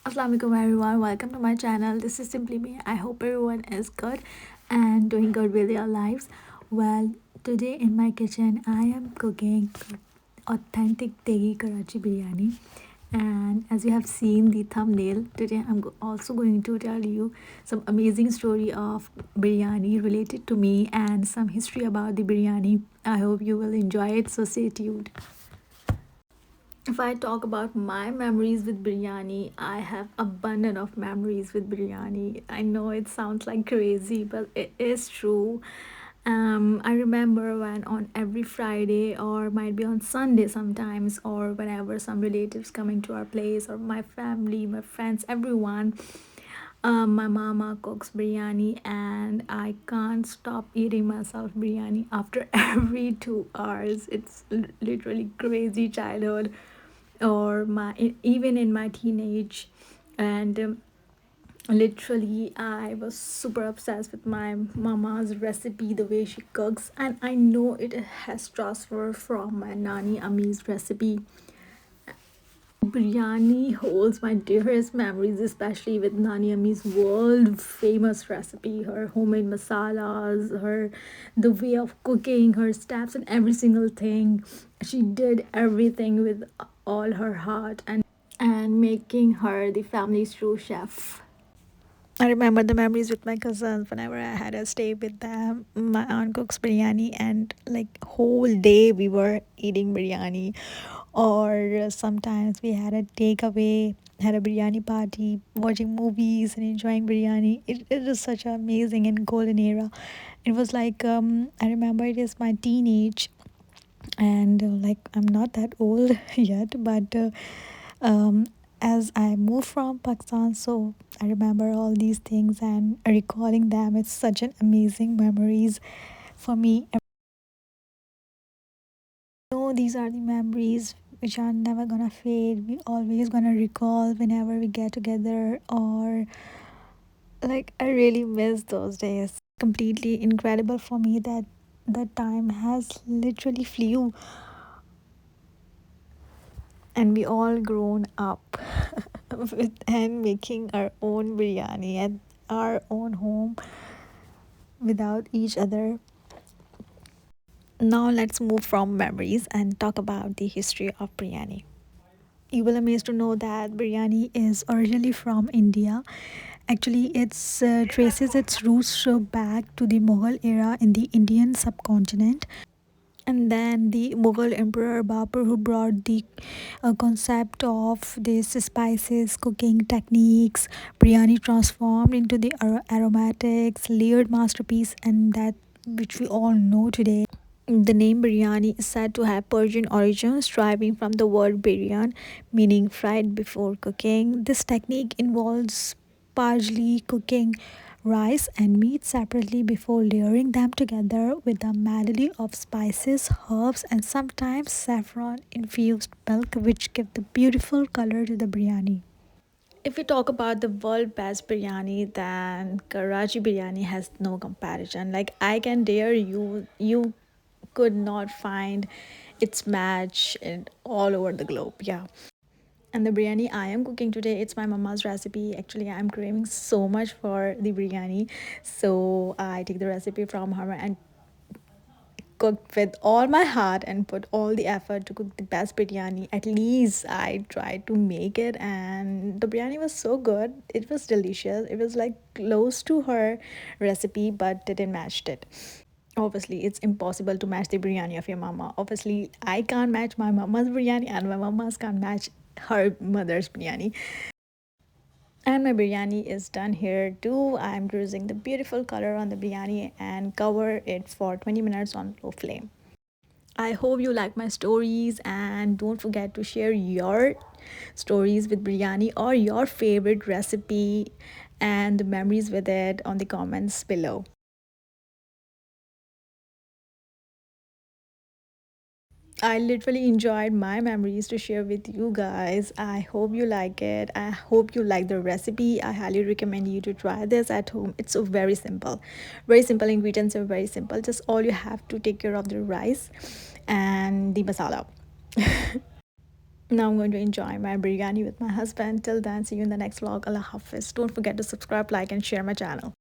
Assalamualaikum everyone, welcome to my channel. This is simply me. I hope everyone is good and doing good with their lives. Well, today in my kitchen, I am cooking authentic Degi Karachi biryani. And as you have seen the thumbnail, today I'm also going to tell you some amazing story of biryani related to me and some history about the biryani. I hope you will enjoy it, so stay tuned. If I talk about my memories with biryani, I have abundant of memories with biryani. I know it sounds like crazy, but it is true. I remember when on every Friday or might be on Sunday sometimes, or whenever some relatives coming to our place, or my family, my friends, everyone, my mama cooks biryani, and I can't stop eating myself biryani after every 2 hours. It's literally crazy childhood, or my even in my teenage, and literally I was super obsessed with my mama's recipe, the way she cooks, and I know it has transferred from my nani Ami's recipe. Biryani holds my dearest memories, especially with Nani Ammi's world famous recipe, her homemade masalas, her the way of cooking, her steps, and every single thing. She did everything with all her heart and making her the family's true chef. I remember the memories with my cousins whenever I had a stay with them. My aunt cooks biryani, and like whole day we were eating biryani, or sometimes we had a takeaway, had a biryani party, watching movies and enjoying biryani. It is such an amazing and golden era. It was like I remember it is my teenage, and like I'm not that old yet, but um, as I moved from Pakistan, so I remember all these things and recalling them. It's such an amazing memories for me. I know these are the memories which are never gonna fade. We always gonna recall whenever we get together, or like I really miss those days. Completely incredible for me that the time has literally flew, and we all grown up with and making our own biryani at our own home without each other. Now let's move from memories and talk about the history of biryani. You will amazed to know that biryani is originally from India. Actually, it's traces its roots back to the Mughal era in the Indian subcontinent. And then the Mughal Emperor Babur, who brought the concept of these spices, cooking techniques, biryani transformed into the aromatics, layered masterpiece, and that which we all know today. The name biryani is said to have Persian origins, deriving from the word biryan, meaning fried before cooking. This technique involves partially cooking rice and meat separately before layering them together with a medley of spices, herbs, and sometimes saffron infused milk, which give the beautiful color to the biryani. If we talk about the world best biryani, then Karachi biryani has no comparison. Like I can dare you, you could not find its match in all over the globe. Yeah. And the biryani I am cooking today, it's my mama's recipe. Actually, I'm craving so much for the biryani. So I take the recipe from her and cooked with all my heart and put all the effort to cook the best biryani. At least I tried to make it, and the biryani was so good. It was delicious. It was like close to her recipe, but didn't match it. Obviously, it's impossible to match the biryani of your mama. Obviously, I can't match my mama's biryani, and my mama's can't match her mother's biryani. And my biryani is done here too. I'm using the beautiful color on the biryani and cover it for 20 minutes on low flame. I hope you like my stories, and don't forget to share your stories with biryani or your favorite recipe and the memories with it on the comments below. I literally enjoyed my memories to share with you guys. I hope you like it. I hope you like the recipe. I highly recommend you to try this at home. It's so very simple. Very simple ingredients are very simple. Just all you have to take care of the rice and the masala. Now I'm going to enjoy my biryani with my husband. Till then, see you in the next vlog. Allah Hafiz. Don't forget to subscribe, like, and share my channel.